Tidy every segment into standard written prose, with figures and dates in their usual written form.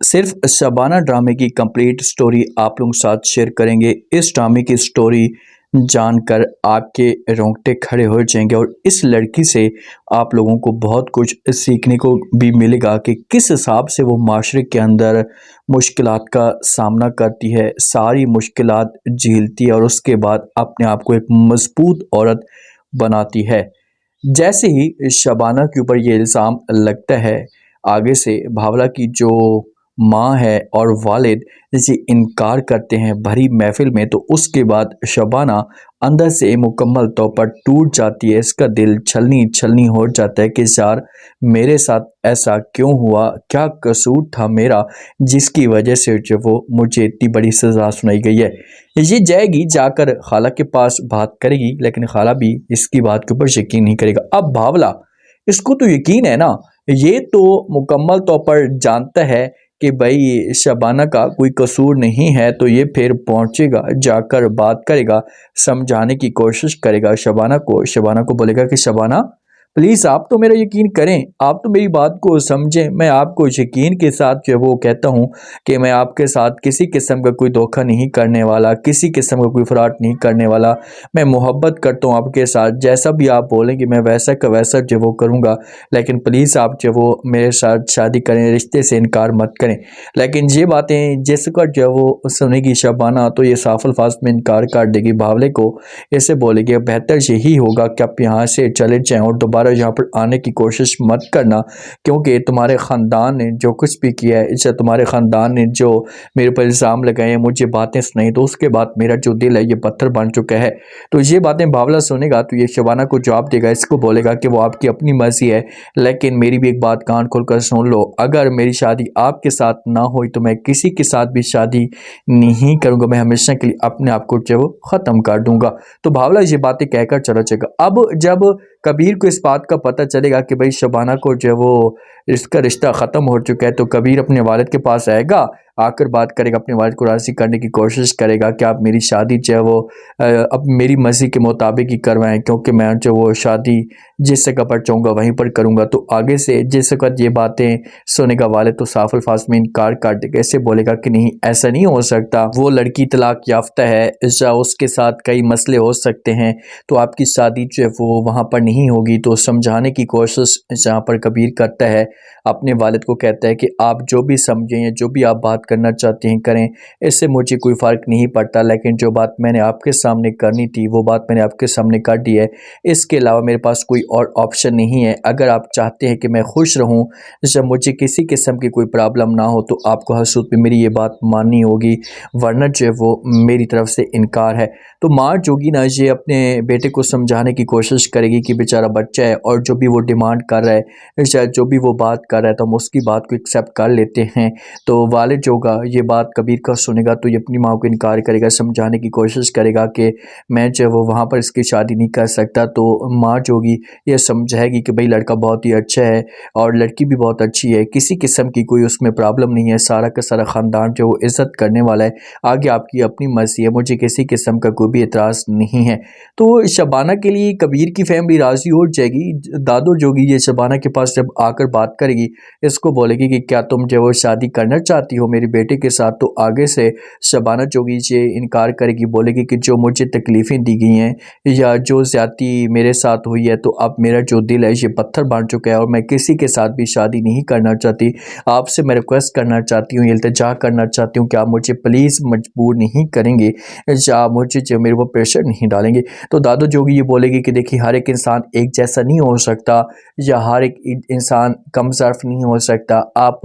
सिर्फ शबाना ड्रामे की कंप्लीट स्टोरी आप लोगों के साथ शेयर करेंगे। इस ड्रामे की स्टोरी जानकर आपके रोंगटे खड़े हो जाएंगे और इस लड़की से आप लोगों को बहुत कुछ सीखने को भी मिलेगा कि किस हिसाब से वो माशरे के अंदर मुश्किलात का सामना करती है, सारी मुश्किलात झेलती है और उसके बाद अपने आप को एक मजबूत औरत बनाती है। जैसे ही शबाना के ऊपर ये इल्ज़ाम लगता है, आगे से भावला की जो माँ है और वालिद इसे इनकार करते हैं भरी महफिल में, तो उसके बाद शबाना अंदर से मुकम्मल तौर पर टूट जाती है। इसका दिल छलनी छलनी हो जाता है कि यार मेरे साथ ऐसा क्यों हुआ, क्या कसूर था मेरा जिसकी वजह से जो वो मुझे इतनी बड़ी सज़ा सुनाई गई है। ये जाएगी जाकर खाला के पास बात करेगी, लेकिन खाला भी इसकी बात के ऊपर यकीन नहीं करेगा। अब भावला इसको तो यकीन है ना, ये तो मुकम्मल तौर पर जानता है कि भाई शबाना का कोई कसूर नहीं है, तो ये फिर पहुंचेगा, जाकर बात करेगा, समझाने की कोशिश करेगा शबाना को बोलेगा कि शबाना प्लीज़ आप तो मेरा यकीन करें, आप तो मेरी बात को समझें। मैं आपको यकीन के साथ जो है वो कहता हूँ कि मैं आपके साथ किसी किस्म का कोई धोखा नहीं करने वाला, किसी किस्म का कोई फ्रॉड नहीं करने वाला। मैं मोहब्बत करता हूँ आपके साथ, जैसा भी आप बोलेंगे मैं वैसा का वैसा जो वो करूँगा, लेकिन प्लीज़ आप जो वो मेरे साथ शादी करें, रिश्ते से इनकार मत करें। लेकिन ये बातें जिसका जो वो सुनेगी शबाना, तो ये साफ अल्फाज में इनकार कर देगी भावले को। ऐसे बोलेगी बेहतर यही होगा कि आप यहाँ से चले जाएं और दोबारा यहाँ पर आने की कोशिश मत करना, क्योंकि तुम्हारे ख़ानदान ने जो कुछ भी किया है, इससे तुम्हारे ख़ानदान ने जो मेरे पर इल्ज़ाम लगाए हैं, मुझे बातें सुनाई, तो उसके बाद मेरा जो दिल है ये पत्थर बन चुका है। तो ये बातें बावला सुनेगा तो ये शबाना को जवाब देगा, इसको बोलेगा कि वो आपकी अपनी मर्ज़ी है, लेकिन मेरी भी एक बात कान खोल कर सुन लो, अगर मेरी शादी आपके साथ ना हुई तो मैं किसी के साथ भी शादी नहीं करूँगा, मैं हमेशा के लिए अपने आप को जो ख़त्म कर दूँगा। तो भावला ये बातें कहकर चला जाएगा। अब जब कबीर को इस बात का पता चलेगा कि भाई शबाना को जो है वो इसका रिश्ता ख़त्म हो चुका है, तो कबीर अपने वालिद के पास आएगा, आकर बात करेगा, अपने वालिद को राज़ी करने की कोशिश करेगा कि आप मेरी शादी जो है वो अब मेरी मर्ज़ी के मुताबिक ही करवाएं, क्योंकि मैं जो वो शादी जिस जगह पर चाहूँगा वहीं पर करूँगा। तो आगे से जिस वक्त ये बातें सुनेगा वालिद तो साफ अल्फाज में इनकार कर देगा, ऐसे बोलेगा कि नहीं ऐसा नहीं हो सकता, वो लड़की तलाक याफ्ता है, उसके साथ कई मसले हो सकते हैं, तो आपकी शादी जो है वो वहाँ पर नहीं होगी। तो समझाने की कोशिश जहाँ पर कबीर करता है, अपने वालिद को कहता है कि आप जो भी समझें या जो भी आप बात करना चाहते हैं करें, इससे मुझे कोई फ़र्क नहीं पड़ता, लेकिन जो बात मैंने आपके सामने करनी थी वो बात मैंने आपके सामने कर दी है, इसके अलावा मेरे पास कोई और ऑप्शन नहीं है। अगर आप चाहते हैं कि मैं खुश रहूँ, जब मुझे किसी किस्म की कोई प्रॉब्लम ना हो, तो आपको हर सूरत में मेरी ये बात माननी होगी, वरना जो है वो मेरी तरफ से इनकार है। तो माँ जोगी ना ये अपने बेटे को समझाने की कोशिश करेगी कि बेचारा बच्चा है और जो भी वो डिमांड कर रहा है, शायद जो भी वो बात कर रहा है, तो हम उसकी बात को एक्सेप्ट कर लेते हैं। तो वालिद जो होगा ये बात कबीर का सुनेगा तो ये अपनी माँ को इनकार करेगा, समझाने की कोशिश करेगा कि मैं जो वो वहाँ पर इसकी शादी नहीं कर सकता। तो माँ जो होगी ये समझाएगी कि भाई लड़का बहुत ही अच्छा है और लड़की भी बहुत अच्छी है, किसी किस्म की कोई उसमें प्रॉब्लम नहीं है, सारा का सारा ख़ानदान जो वो इज़्ज़त करने वाला है, आगे आपकी अपनी मर्ज़ी है, मुझे किसी किस्म का कोई भी एतराज़ नहीं है। तो शबाना के लिए कबीर की फैमिली राज़ी हो जाएगी। दादो जोगी ये शबाना के पास जब आकर बात करेगी, इसको बोलेगी कि क्या तुम जो वो शादी करना चाहती हो मेरे बेटे के साथ, तो आगे से शबाना जोगी से इनकार करेगी, बोलेगी कि जो मुझे तकलीफ़ें दी गई हैं या जो ज़्यादती मेरे साथ हुई है, तो अब मेरा जो दिल है ये पत्थर बन चुका है और मैं किसी के साथ भी शादी नहीं करना चाहती। आपसे मैं रिक्वेस्ट करना चाहती हूँ, इल्तिजा करना चाहती हूँ कि आप मुझे प्लीज़ मजबूर नहीं करेंगे या आप मुझे जो मेरे ऊपर प्रेशर नहीं डालेंगे। तो दादो जोगी ये बोलेगी कि देखिए हर एक इंसान एक जैसा नहीं हो सकता या हर एक इंसान कम ज़र्फ़ नहीं हो सकता। आप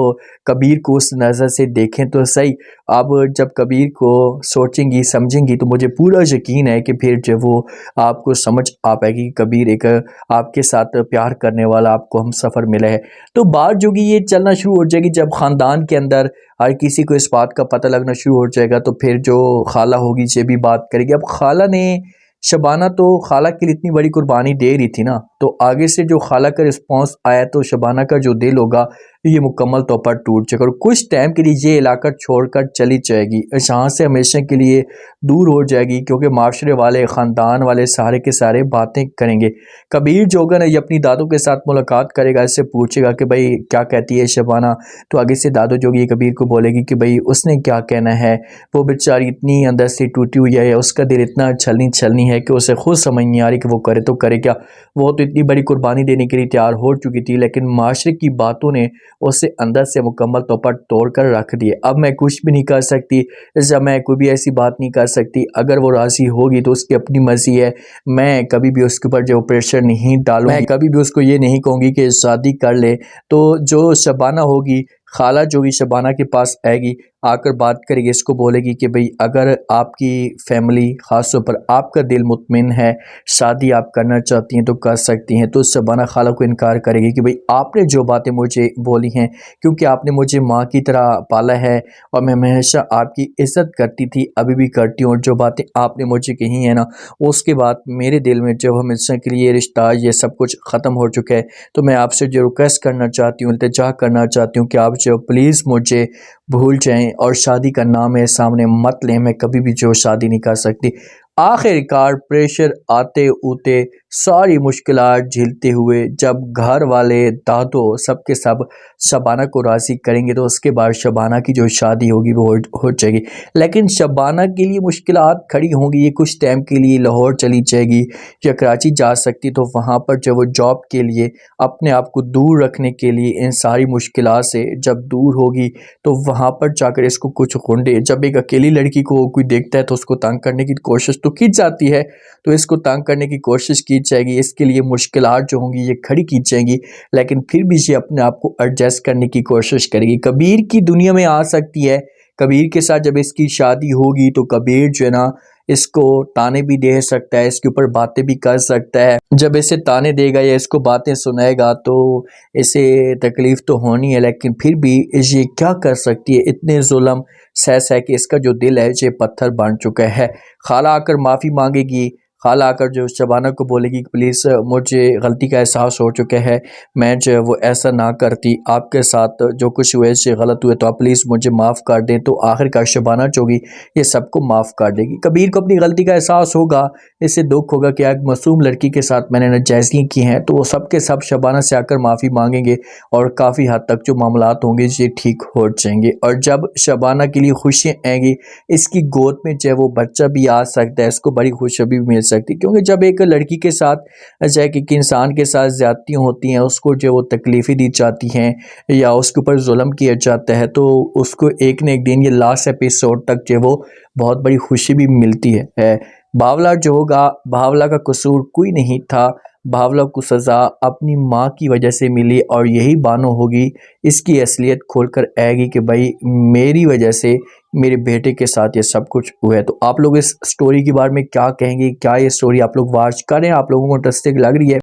कबीर को उस नज़र से देखें तो सही। आप जब कबीर को सोचेंगी समझेंगी तो मुझे पूरा यकीन है कि फिर जो वो आपको समझ आ पाएगी कि कबीर एक आपके साथ प्यार करने वाला आपको हमसफ़र मिला है। तो बात जो कि ये चलना शुरू हो जाएगी, जब ख़ानदान के अंदर हर किसी को इस बात का पता लगना शुरू हो जाएगा, तो फिर जो खाला होगी ये भी बात करेगी। अब खाला ने शबाना तो खाला के लिए इतनी बड़ी कुर्बानी दे रही थी ना, तो आगे से जो खाला का रिस्पॉन्स आया तो शबाना का जो दिल होगा ये मुकम्मल तौर पर टूट जाएगा और कुछ टाइम के लिए ये इलाका छोड़कर चली जाएगी, यहाँ से हमेशा के लिए दूर हो जाएगी, क्योंकि माशरे वाले ख़ानदान वाले सारे के सारे बातें करेंगे। कबीर जो होगा ना, ये अपनी दादू के साथ मुलाकात करेगा, इससे पूछेगा कि भाई क्या कहती है शबाना। तो आगे से दादू जो ये कबीर को बोलेगी कि भाई उसने क्या कहना है, वो बेचारी इतनी अंदर से टूटी हुई है, उसका दिल इतना छलनी छलनी है कि उसे खुद समझ नहीं आ रही कि वो करे तो करे क्या। वो तो इतनी बड़ी कुर्बानी देने के लिए तैयार हो चुकी थी, लेकिन माशरे की बातों ने उसे अंदर से मुकम्मल तौर पर तोड़ कर रख दिए। अब मैं कुछ भी नहीं कर सकती, जब मैं कोई भी ऐसी बात नहीं कर सकती। अगर वो राज़ी होगी तो उसकी अपनी मर्जी है, मैं कभी भी उसके ऊपर जो प्रेशर नहीं डालूंगी, मैं कभी भी उसको ये नहीं कहूँगी कि शादी कर ले। तो जो शबाना होगी, खाला जो भी शबाना के पास आएगी, आकर बात करेगी, इसको बोलेगी कि भाई अगर आपकी फैमिली ख़ास तौर पर आपका दिल मुतमिन है, शादी आप करना चाहती हैं तो कर सकती हैं। तो शबाना खाला को इनकार करेगी कि भाई आपने जो बातें मुझे बोली हैं, क्योंकि आपने मुझे माँ की तरह पाला है और मैं हमेशा आपकी इज़्ज़त करती थी, अभी भी करती हूँ। और जो बातें आपने मुझे कही हैं ना, उसके बाद मेरे दिल में जब हमेशा के लिए रिश्ता ये सब कुछ ख़त्म हो चुका है, तो मैं आपसे जो रिक्वेस्ट करना चाहती हूँ, इल्तिजा करना चाहती हूँ कि आप जो प्लीज़ मुझे भूल जाएं और शादी का नाम मेरे सामने मत लें। मैं कभी भी जो शादी नहीं कर सकती। आखिरकार प्रेशर आते उते सारी मुश्किलात झेलते हुए जब घर वाले दादो सब के सब शबाना को राज़ी करेंगे, तो उसके बाद शबाना की जो शादी होगी वो हो जाएगी। लेकिन शबाना के लिए मुश्किलात खड़ी होंगी। ये कुछ टाइम के लिए लाहौर चली जाएगी या कराची जा सकती, तो वहाँ पर जब वो जॉब के लिए अपने आप को दूर रखने के लिए इन सारी मुश्किलात से जब दूर होगी, तो वहाँ पर जाकर इसको कुछ गुंडे, जब एक अकेली लड़की को कोई देखता है तो उसको तंग करने की कोशिश तो की जाती है, तो इसको तंग करने की कोशिश की जाएगी। इसके लिए मुश्किलात जो होंगी ये खड़ी की जाएंगी, लेकिन फिर भी ये अपने आप को एडजस्ट करने की कोशिश करेगी। कबीर की दुनिया में आ सकती है। कबीर के साथ जब इसकी शादी होगी तो कबीर जो है ना, इसको ताने भी दे सकता है, इसके ऊपर बातें भी कर सकता है। जब इसे ताने देगा या इसको बातें सुनाएगा तो इसे तकलीफ़ तो होनी है, लेकिन फिर भी ये क्या कर सकती है, इतने जुल्म सह सह के इसका जो दिल है ये पत्थर बन चुका है। खाला आकर माफ़ी मांगेगी, खाला आकर जो शबाना को बोलेगी कि प्लीज़ मुझे गलती का एहसास हो चुका है, मैं जो है वो ऐसा ना करती, आपके साथ जो कुछ हुए से गलत हुए, तो आप प्लीज़ मुझे माफ़ कर दें। तो आखिरकार शबाना जो होगी ये सबको माफ़ कर देगी। कबीर को अपनी गलती का एहसास होगा, इससे दुख होगा कि एक मासूम लड़की के साथ मैंने नाजायज़गी की हैं, तो वो सब के सब शबाना से आकर माफ़ी मांगेंगे और काफ़ी हद तक जो मामलात होंगे ये ठीक हो जाएंगे। और जब शबाना के लिए खुशियाँ आएंगी, इसकी गोद में जो है वो बच्चा भी आ सकता है, इसको बड़ी खुशखबरी भी मिल सकती है। क्योंकि जब एक लड़की के साथ चाहे कि इंसान के साथ ज़्यादतियाँ होती हैं, उसको जो वो तकलीफ़ें दी जाती हैं या उसके ऊपर जुल्म किया जाता है, तो उसको एक न एक दिन ये लास्ट एपिसोड तक जो वो बहुत बड़ी खुशी भी मिलती है। बावला जो होगा, बावला का कसूर कोई नहीं था, बावला को सज़ा अपनी माँ की वजह से मिली और यही बानो होगी इसकी असलियत खोल कर आएगी कि भाई मेरी वजह से मेरे बेटे के साथ ये सब कुछ हुआ है। तो आप लोग इस स्टोरी के बारे में क्या कहेंगे? क्या ये स्टोरी आप लोग वॉच करें, आप लोगों को इंटरेस्टिंग लग रही है?